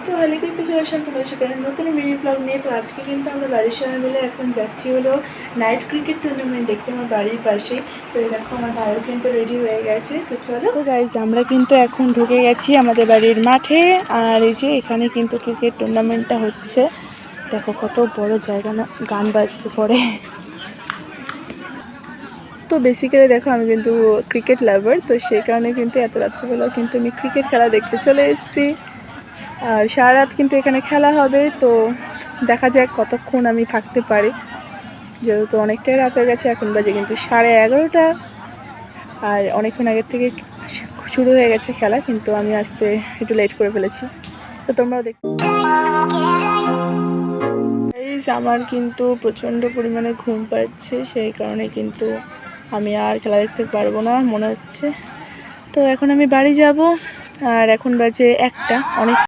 তো হ্যালো কিছু সিচুয়েশন তোমাদের সাথে নতুন মিনি ব্লগ নিয়ে। তো আজকে কিন্তু আমরা বাড়ির সবাই মিলে এখন যাচ্ছি হলো নাইট ক্রিকেট টুর্নামেন্ট দেখতে আমার বাড়ির পাশেই। তো এই দেখো আমার ভাইও কিন্তু রেডি হয়ে গেছে। তো চলো তো গাইজ আমরা কিন্তু এখন ঢুকে গেছি আমাদের বাড়ির মাঠে। আর এই যে এখানে কিন্তু ক্রিকেট টুর্নামেন্টটা হচ্ছে। দেখো কত বড় জায়গা, না গান বাজবে পরে। তো বেসিক্যালি দেখো আমি কিন্তু ক্রিকেট লাভার, তো সেই কারণে কিন্তু এত রাত্রিবেলাও কিন্তু আমি ক্রিকেট খেলা দেখতে চলে এসেছি। আর সারা রাত কিন্তু এখানে খেলা হবে, তো দেখা যাক কতক্ষণ আমি থাকতে পারি, যেহেতু অনেকটাই রাত হয়ে গেছে। এখন বাজে কিন্তু 11:30, আর অনেকক্ষণ আগের থেকে শুরু হয়ে গেছে খেলা, কিন্তু আমি আসতে একটু লেট করে ফেলেছি। তো তোমরাও দেখো। আমার কিন্তু প্রচণ্ড পরিমাণে ঘুম পাচ্ছে, সেই কারণে কিন্তু আমি আর খেলা দেখতে পারবো না মনে হচ্ছে। তো এখন আমি বাড়ি যাব, আর এখন বাজে 1টা, অনেক